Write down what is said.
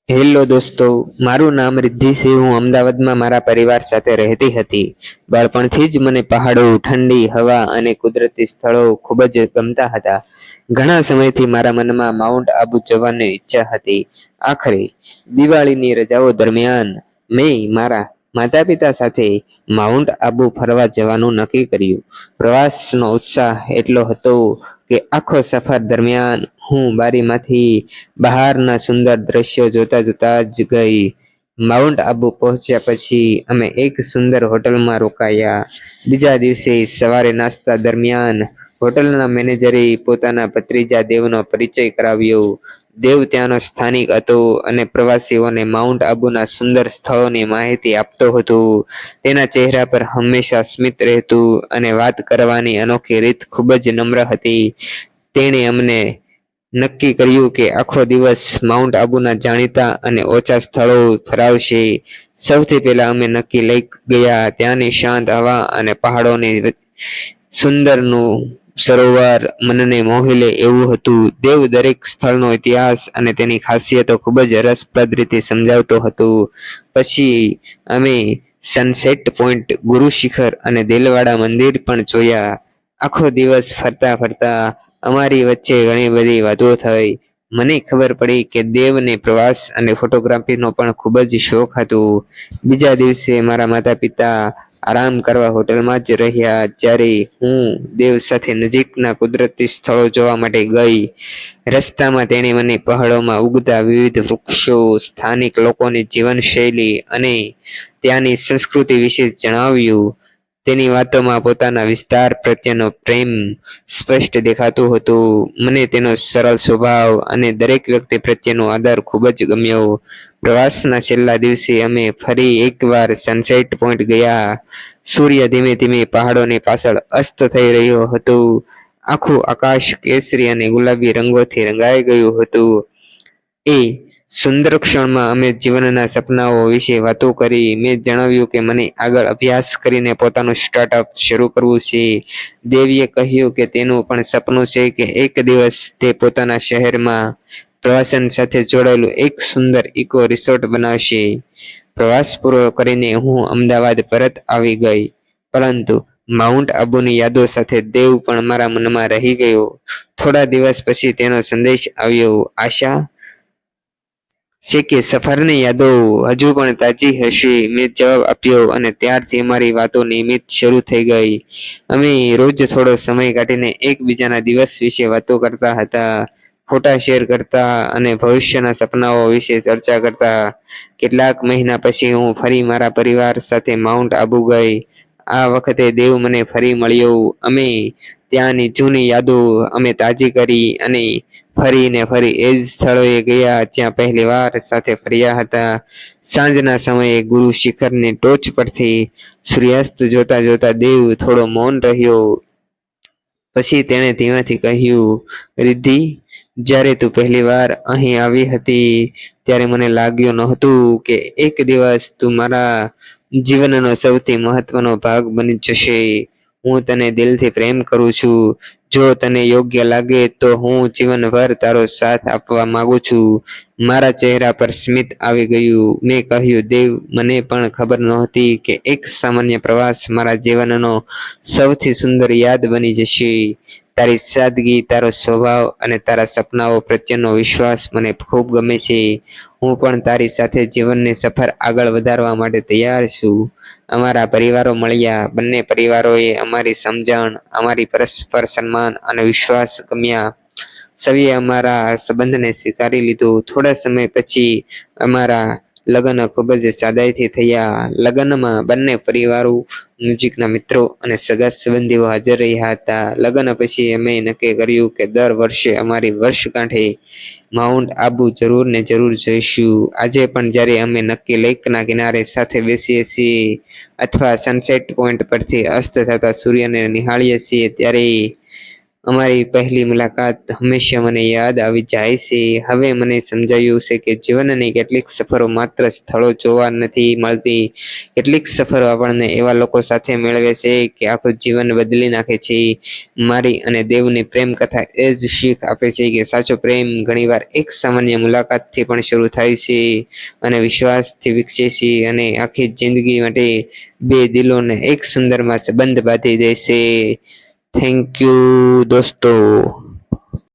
Hello દોસ્તો, મારું નામ રિદ્ધિ છે. હું અમદાવાદમાં મારા પરિવાર સાથે રહેતી હતી. બાળપણથી જ મને પહાડો, ઠંડી હવા અને કુદરતી સ્થળો ખૂબ જ ગમતા હતા. ઘણા સમયથી મારા મનમાં માઉન્ટ આબુ જવાની ઈચ્છા હતી. આખરે દિવાળીની રજાઓ દરમિયાન મેં મારા માતા પિતા સાથે માઉન્ટ આબુ ફરવા જવાનું નક્કી કર્યું. પ્રવાસનો ઉત્સાહ એટલો હતો કે આખો સફર દરમિયાન હું બારીમાંથી બહારના સુંદર દ્રશ્યો જોતા જોતા જ ગઈ. માઉન્ટ આબુ પહોંચ્યા પછી અમે એક સુંદર હોટલમાં રોકાયા. બીજા દિવસે સવારે નાસ્તા દરમિયાન હોટલના મેનેજરે પોતાના ભત્રીજા દેવનો પરિચય કરાવ્યો. દેવ ત્યાંનો સ્થાનિક હતો અને પ્રવાસીઓને માઉન્ટ આબુના સુંદર સ્થળોની માહિતી આપતો હતો. તેના ચહેરા પર હંમેશા સ્મિત રહેતું અને વાત કરવાની અનોખી રીત ખૂબ જ નમ્ર હતી. તેણે અમને નક્કી કર્યું કે આખો દિવસ માઉન્ટ આબુના જાણીતા અને ઓછા સ્થળો ફરાવશે. સૌથી પહેલા અમે નક્કી લઈ ગયા ત્યાંની શાંત હવા અને પહાડોની સુંદરનું સરોવર મનને મોહી લે એવું હતું. દેવ દરેક સ્થળનો ઇતિહાસ અને તેની ખાસિયતો ખૂબ જ રસપ્રદ રીતે સમજાવતો હતો. પછી અમે સનસેટ પોઈન્ટ, ગુરુ શિખર અને દિલવાડા મંદિર પણ જોયા. આખો દિવસ ફરતા ફરતા અમારી વચ્ચે ઘણી બધી વાતો થઈ. મને ખબર પડી કે દેવને પ્રવાસ અને ફોટોગ્રાફીનો પણ ખૂબ જ શોખ હતો. બીજા દિવસે મારા માતા પિતા આરામ કરવા હોટલમાં જ રહ્યા જ્યારે હું દેવ સાથે નજીકના કુદરતી સ્થળો જોવા માટે ગઈ. રસ્તામાં તેણે મને પહાડોમાં ઉગતા વિવિધ વૃક્ષો, સ્થાનિક લોકોની જીવનશૈલી અને ત્યાંની સંસ્કૃતિ વિશે જણાવ્યું. તેની વાતોમાં પોતાના વિસ્તાર પ્રત્યેનો પ્રેમ સ્પષ્ટ દેખાતું હતું. મને તેનો સરળ સ્વભાવ અને દરેક વ્યક્તિ પ્રત્યેનો આદર ખૂબ જ ગમ્યો. પ્રવાસના છેલ્લા દિવસે અમે ફરી એકવાર સનસેટ પોઈન્ટ ગયા. સૂર્ય ધીમે ધીમે પહાડોની પાછળ અસ્ત થઈ રહ્યો હતો. આખું આકાશ કેસરી અને ગુલાબી રંગોથી રંગાઈ ગયું હતું. એ સુંદર ક્ષણમાં અમે જીવનના સપનાઓ વિશે વાતો કરી. મેં જણાવ્યું કે મને આગળ અભ્યાસ કરીને પોતાનું સ્ટાર્ટઅપ શરૂ કરવું છે. દેવીએ કહ્યું કે તેનું પણ સપનું છે કે એક દિવસ તે પોતાના શહેરમાં પ્રવાસન સાથે જોડાયેલું એક સુંદર ઇકો રિસોર્ટ બનાવશે. પ્રવાસ પૂરો કરીને હું અમદાવાદ પરત આવી ગઈ, પરંતુ માઉન્ટ આબુની યાદો સાથે દેવ પણ મારા મનમાં રહી ગયો. થોડા દિવસ પછી તેનો સંદેશ આવ્યો. આશા છે કે સફરની યાદો હજુ પણ તાજી હશે. મેં જવાબ આપ્યો અને ત્યારથી અમારી વાતો નિયમિત શરૂ થઈ ગઈ. અમે રોજ થોડો સમય કાઢીને એકબીજાના દિવસ વિશે વાતો કરતા હતા, ફોટા શેર કરતા અને ભવિષ્યના સપનાઓ વિશે ચર્ચા કરતા. કેટલાક મહિના પછી હું ફરી મારા પરિવાર સાથે માઉન્ટ આબુ ગઈ. આ વખતે દેવ મને ફરી મળ્યો. અમે ત્યાંની જૂની યાદો અમે તાજી કરી અને ફરીને ફરી એ જ સ્થળોએ ગયા જ્યાં પહેલી વાર સાથે ફર્યા હતા. સાંજના સમયે ગુરુ શિખરની ટોચ પરથી સૂર્યાસ્ત જોતા જોતા દેવ થોડો મૌન રહ્યો. પછી તેણે ધીમેથી કહ્યું, રિદ્ધિ, જ્યારે તું પહેલી વાર અહીં આવી હતી ત્યારે મને લાગ્યું નહોતું કે એક દિવસ તું મારા જીવનનો સૌથી મહત્વનો ભાગ બની જશે. હું તને દિલથી પ્રેમ કરું છું. જો તને યોગ્ય લાગે તો હું જીવનભર તારો સાથ આપવા માંગુ છું. મારા ચહેરા પર સ્મિત આવી ગયું. મેં કહ્યું, દેવ, મને પણ ખબર નહોતી કે એક સામાન્ય પ્રવાસ મારા જીવનનો સૌથી સુંદર યાદ બની જશે. તારી સાદગી, તારો સ્વભાવ અને તારા સપનાઓ પ્રત્યેનો વિશ્વાસ મને ખૂબ ગમે છે. હું પણ તારી સાથે જીવનની સફર આગળ વધારવા માટે તૈયાર છું. અમારા પરિવારો મળ્યા. બંને પરિવારોએ અમારી સમજણ, અમારી પરસ્પર સન્માન અને વિશ્વાસ ગમ્યા. સૌએ અમારા સંબંધને સ્વીકારી લીધો. થોડા સમય પછી અમારા લગ્ન ખૂબ જ સાદાઈથી થયા. લગ્નમાં બંને પરિવારો, નજીકના મિત્રો અને સગા સંબંધીઓ હાજર રહ્યા હતા. લગ્ન પછી અમે નક્કી કર્યું કે દર વર્ષે અમારી વર્ષગાંઠે માઉન્ટ આબુ જરૂર ને જરૂર જઈશું. આજે પણ જ્યારે અમે નક્કી લેકના કિનારે સાથે બેસીએ છીએ અથવા સનસેટ પોઈન્ટ પરથી અસ્ત થતા સૂર્યને નિહાળીએ છીએ ત્યારે અમારી પહેલી મુલાકાત હંમેશા મને યાદ આવી જાય છે. હવે મને સમજાયું છે કે જીવનની કેટલીક સફરો માત્ર સ્થળો જોવા નથી મળતી, કેટલીક સફરો આપણને એવા લોકો સાથે મેળવે છે કે આખું જીવન બદલી નાખે છે. મારી અને દેવની પ્રેમ કથા એ જ શીખ આપે છે કે સાચો પ્રેમ ઘણીવાર એક સામાન્ય મુલાકાતથી પણ શરૂ થાય છે અને વિશ્વાસથી વિકસે છે અને આખી જિંદગી માટે બે દિલોને એક સુંદરમાં સંબંધ બાંધી દેશે. થેન્ક યુ દોસ્તો.